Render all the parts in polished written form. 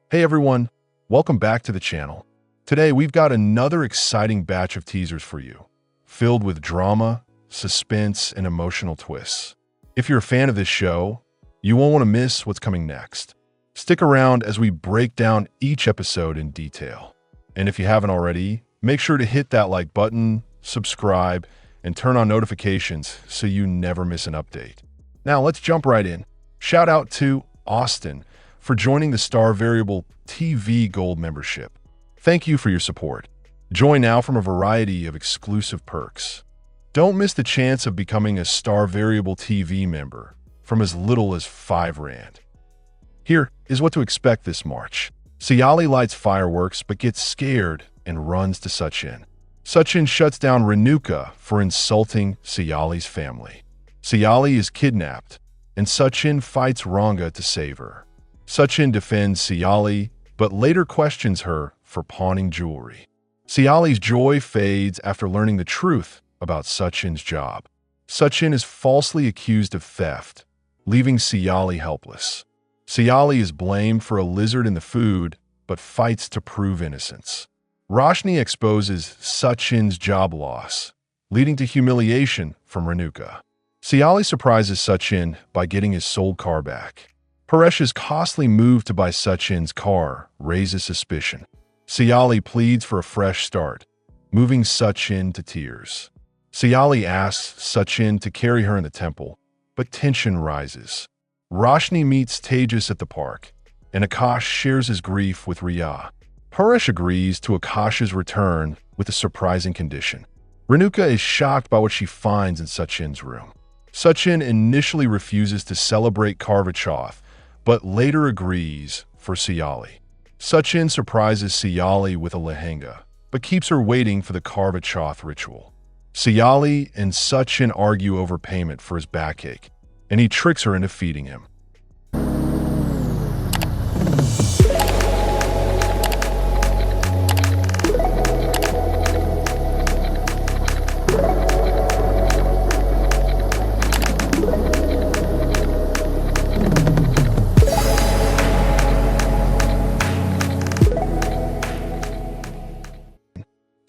Hey everyone, welcome back to the channel. Today we've got another exciting batch of teasers for you, filled with drama, suspense, and emotional twists. If you're a fan of this show, you won't want to miss what's coming next. Stick around as we break down each episode in detail. And if you haven't already, make sure to hit that like button, subscribe, and turn on notifications so you never miss an update. Now let's jump right in. Shout out to Austin for joining the Star Variable TV Gold membership. Thank you for your support. Join now from a variety of exclusive perks. Don't miss the chance of becoming a Star Variable TV member from as little as 5 Rand. Here is what to expect this March. Sayali lights fireworks but gets scared and runs to Sachin. Sachin shuts down Renuka for insulting Sayali's family. Sayali is kidnapped, and Sachin fights Ranga to save her. Sachin defends Sayali, but later questions her for pawning jewelry. Sayali's joy fades after learning the truth about Sachin's job. Sachin is falsely accused of theft, leaving Sayali helpless. Sayali is blamed for a lizard in the food, but fights to prove innocence. Roshni exposes Sachin's job loss, leading to humiliation from Renuka. Sayali surprises Sachin by getting his sold car back. Paresh's costly move to buy Sachin's car raises suspicion. Sayali pleads for a fresh start, moving Sachin to tears. Sayali asks Sachin to carry her in the temple, but tension rises. Roshni meets Tejas at the park, and Akash shares his grief with Riya. Paresh agrees to Akash's return with a surprising condition. Renuka is shocked by what she finds in Sachin's room. Sachin initially refuses to celebrate Karva Chauth, but later agrees for Sayali. Sachin surprises Sayali with a lehenga, but keeps her waiting for the Karva Chauth ritual. Sayali and Sachin argue over payment for his backache, and he tricks her into feeding him.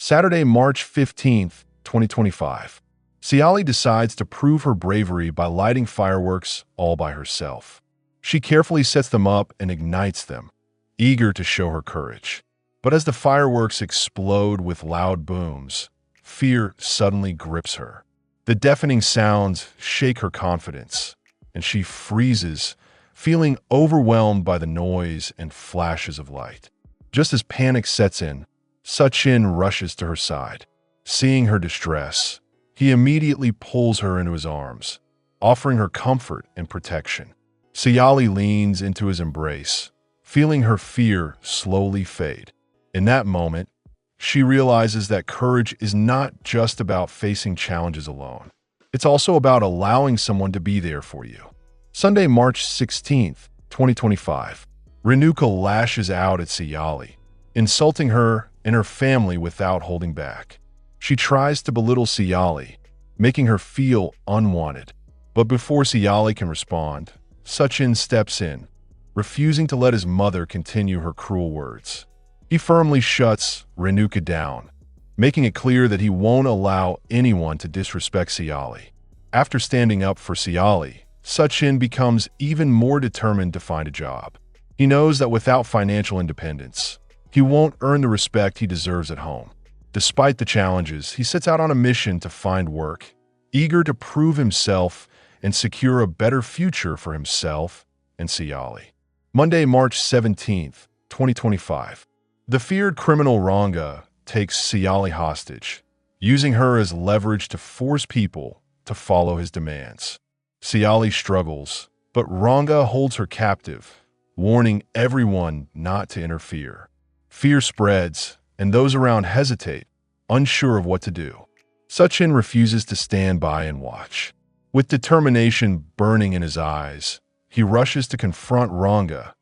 Saturday, March 15th, 2025. Sayali decides to prove her bravery by lighting fireworks all by herself. She carefully sets them up and ignites them, eager to show her courage. But as the fireworks explode with loud booms, fear suddenly grips her. The deafening sounds shake her confidence, and she freezes, feeling overwhelmed by the noise and flashes of light. Just as panic sets in, Sachin rushes to her side. Seeing her distress, he immediately pulls her into his arms, offering her comfort and protection. Sayali leans into his embrace, feeling her fear slowly fade. In that moment, she realizes that courage is not just about facing challenges alone. It's also about allowing someone to be there for you. Sunday, March 16th, 2025. Renuka lashes out at Sayali, insulting her and her family without holding back. She tries to belittle Sayali, making her feel unwanted. But before Sayali can respond, Sachin steps in, refusing to let his mother continue her cruel words. He firmly shuts Renuka down, making it clear that he won't allow anyone to disrespect Sayali. After standing up for Sayali, Sachin becomes even more determined to find a job. He knows that without financial independence, he won't earn the respect he deserves at home. Despite the challenges, he sets out on a mission to find work, eager to prove himself and secure a better future for himself and Sayali. Monday, March 17th, 2025. The feared criminal Ranga takes Sayali hostage, using her as leverage to force people to follow his demands. Sayali struggles, but Ranga holds her captive, warning everyone not to interfere. Fear spreads, and those around hesitate, unsure of what to do. Sachin refuses to stand by and watch. With determination burning in his eyes, he rushes to confront Ranga,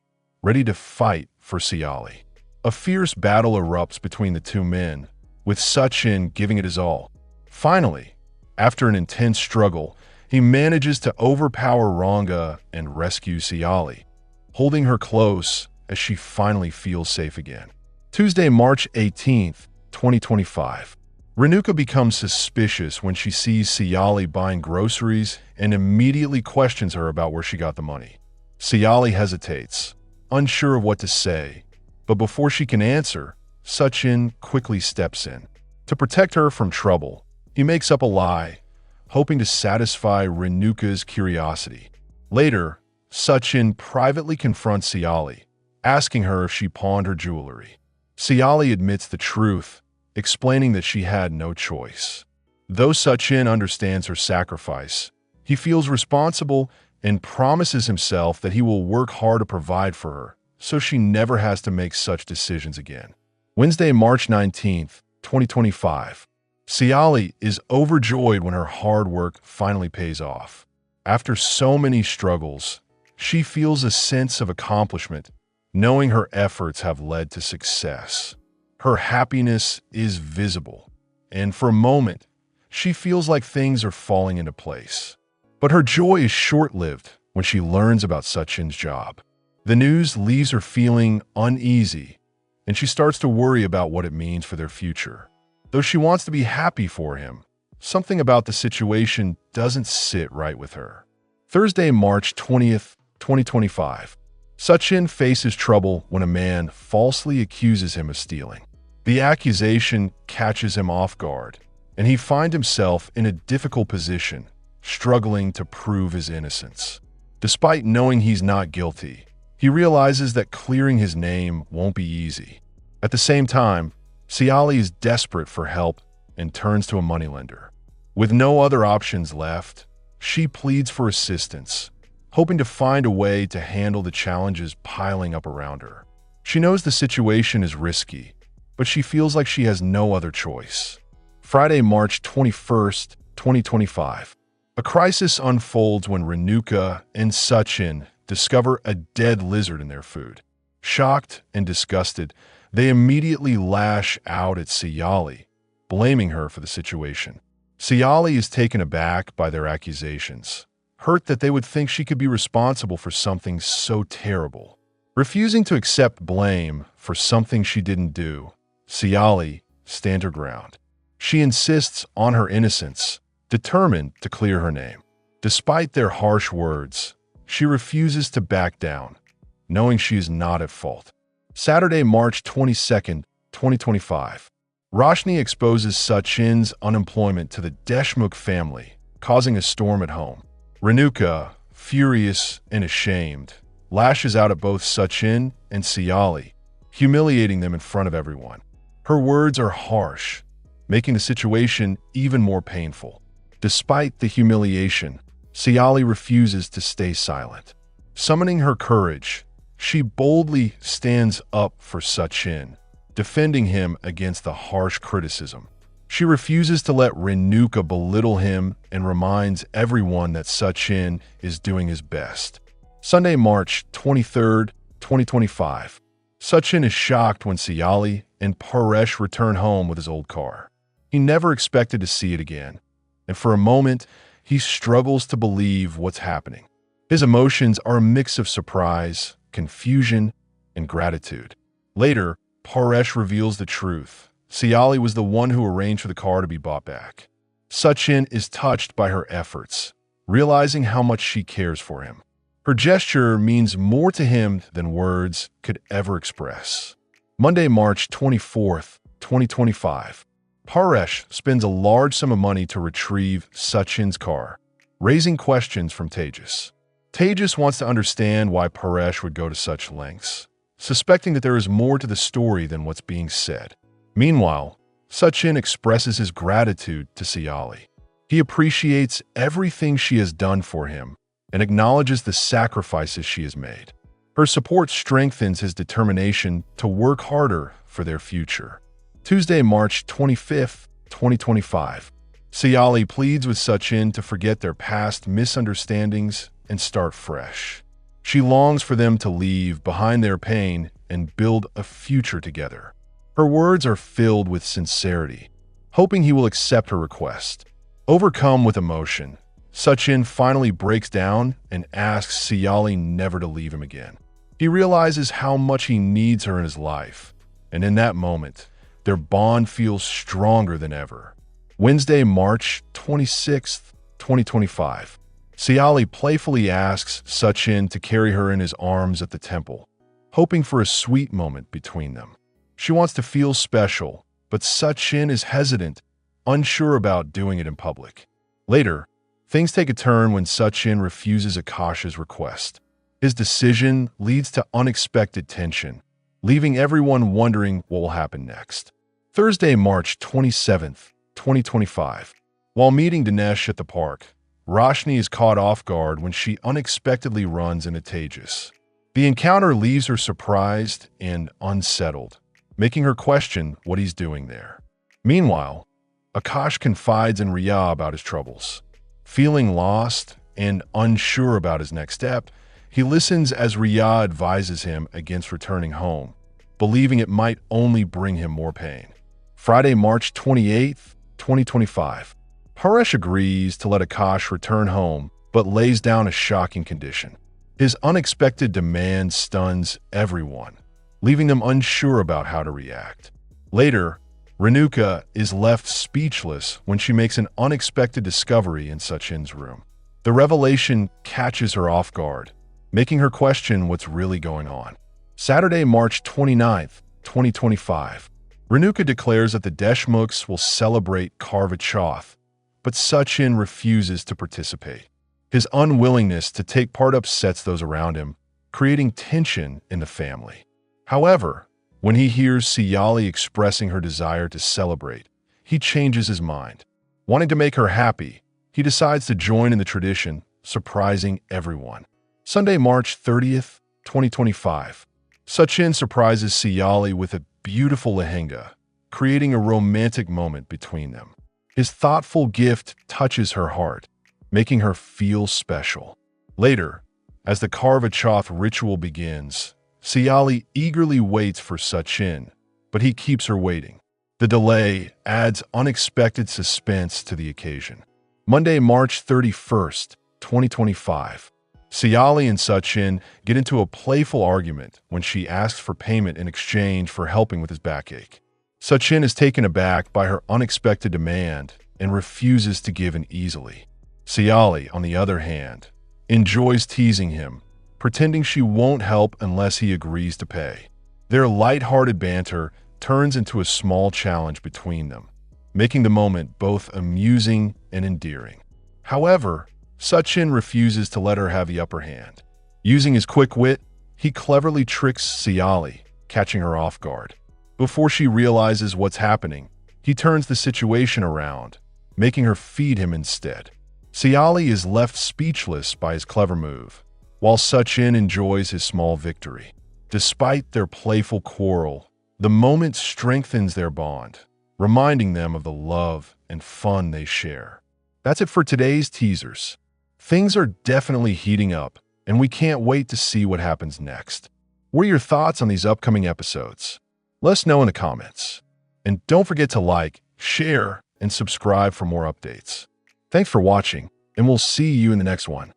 ready to fight for Sayali. A fierce battle erupts between the two men, with Sachin giving it his all. Finally, after an intense struggle, he manages to overpower Ranga and rescue Sayali. Holding her close as she finally feels safe again. Tuesday, March 18th, 2025. Renuka becomes suspicious when she sees Sayali buying groceries and immediately questions her about where she got the money. Sayali hesitates, unsure of what to say, but before she can answer, Sachin quickly steps in. To protect her from trouble, he makes up a lie, hoping to satisfy Renuka's curiosity. Later, Sachin privately confronts Sayali, asking her if she pawned her jewelry. Sayali admits the truth, explaining that she had no choice. Though Sachin understands her sacrifice, he feels responsible and promises himself that he will work hard to provide for her, so she never has to make such decisions again. Wednesday, March 19th, 2025. Sayali is overjoyed when her hard work finally pays off. After so many struggles, she feels a sense of accomplishment, knowing her efforts have led to success. Her happiness is visible, and for a moment, she feels like things are falling into place. But her joy is short-lived when she learns about Sachin's job. The news leaves her feeling uneasy, and she starts to worry about what it means for their future. Though she wants to be happy for him, something about the situation doesn't sit right with her. Thursday, March 20th, 2025. Sachin faces trouble when a man falsely accuses him of stealing. The accusation catches him off guard, and he finds himself in a difficult position, struggling to prove his innocence. Despite knowing he's not guilty, he realizes that clearing his name won't be easy. At the same time, Sayali is desperate for help and turns to a moneylender. With no other options left, she pleads for assistance, hoping to find a way to handle the challenges piling up around her. She knows the situation is risky, but she feels like she has no other choice. Friday, March 21st, 2025. A crisis unfolds when Renuka and Sachin discover a dead lizard in their food. Shocked and disgusted, they immediately lash out at Sayali, blaming her for the situation. Sayali is taken aback by their accusations, hurt that they would think she could be responsible for something so terrible. Refusing to accept blame for something she didn't do, Sayali stands her ground. She insists on her innocence, determined to clear her name. Despite their harsh words, she refuses to back down, knowing she is not at fault. Saturday, March 22nd, 2025. Roshni exposes Sachin's unemployment to the Deshmukh family, causing a storm at home. Renuka, furious and ashamed, lashes out at both Sachin and Sayali, humiliating them in front of everyone. Her words are harsh, making the situation even more painful. Despite the humiliation, Sayali refuses to stay silent. Summoning her courage, she boldly stands up for Sachin, defending him against the harsh criticism. She refuses to let Renuka belittle him and reminds everyone that Sachin is doing his best. Sunday, March 23rd, 2025. Sachin is shocked when Sayali and Paresh return home with his old car. He never expected to see it again, and for a moment, he struggles to believe what's happening. His emotions are a mix of surprise, confusion, and gratitude. Later, Paresh reveals the truth. Sayali was the one who arranged for the car to be bought back. Sachin is touched by her efforts, realizing how much she cares for him. Her gesture means more to him than words could ever express. Monday, March 24th, 2025. Paresh spends a large sum of money to retrieve Sachin's car, raising questions from Tejas. Tejas wants to understand why Paresh would go to such lengths, suspecting that there is more to the story than what's being said. Meanwhile, Sachin expresses his gratitude to Sayali. He appreciates everything she has done for him and acknowledges the sacrifices she has made. Her support strengthens his determination to work harder for their future. Tuesday, March 25th, 2025. Sayali pleads with Sachin to forget their past misunderstandings and start fresh. She longs for them to leave behind their pain and build a future together. Her words are filled with sincerity, hoping he will accept her request. Overcome with emotion, Sachin finally breaks down and asks Sayali never to leave him again. He realizes how much he needs her in his life, and in that moment, their bond feels stronger than ever. Wednesday, March 26th, 2025. Sayali playfully asks Sachin to carry her in his arms at the temple, hoping for a sweet moment between them. She wants to feel special, but Sachin is hesitant, unsure about doing it in public. Later, things take a turn when Sachin refuses Akash's request. His decision leads to unexpected tension, leaving everyone wondering what will happen next. Thursday, March 27th, 2025. While meeting Dinesh at the park, Roshni is caught off guard when she unexpectedly runs into Tejas. The encounter leaves her surprised and unsettled, making her question what he's doing there. Meanwhile, Akash confides in Riya about his troubles. Feeling lost and unsure about his next step, he listens as Riya advises him against returning home, believing it might only bring him more pain. Friday, March 28th, 2025. Haresh agrees to let Akash return home, but lays down a shocking condition. His unexpected demand stuns everyone, leaving them unsure about how to react. Later, Renuka is left speechless when she makes an unexpected discovery in Sachin's room. The revelation catches her off guard, making her question what's really going on. Saturday, March 29th, 2025. Renuka declares that the Deshmukhs will celebrate Karva Chauth, but Sachin refuses to participate. His unwillingness to take part upsets those around him, creating tension in the family. However, when he hears Sayali expressing her desire to celebrate, he changes his mind. Wanting to make her happy, he decides to join in the tradition, surprising everyone. Sunday, March 30th, 2025. Sachin surprises Sayali with a beautiful lehenga, creating a romantic moment between them. His thoughtful gift touches her heart, making her feel special. Later, as the Karva Chauth ritual begins, Sayali eagerly waits for Sachin, but he keeps her waiting. The delay adds unexpected suspense to the occasion. Monday, March 31st, 2025. Sayali and Sachin get into a playful argument when she asks for payment in exchange for helping with his backache. Sachin is taken aback by her unexpected demand and refuses to give in easily. Sayali, on the other hand, enjoys teasing him, pretending she won't help unless he agrees to pay. Their light-hearted banter turns into a small challenge between them, making the moment both amusing and endearing. However, Sachin refuses to let her have the upper hand. Using his quick wit, he cleverly tricks Sayali, catching her off guard. Before she realizes what's happening, he turns the situation around, making her feed him instead. Sayali is left speechless by his clever move, while Sachin enjoys his small victory. Despite their playful quarrel, the moment strengthens their bond, reminding them of the love and fun they share. That's it for today's teasers. Things are definitely heating up, and we can't wait to see what happens next. What are your thoughts on these upcoming episodes? Let us know in the comments. And don't forget to like, share, and subscribe for more updates. Thanks for watching, and we'll see you in the next one.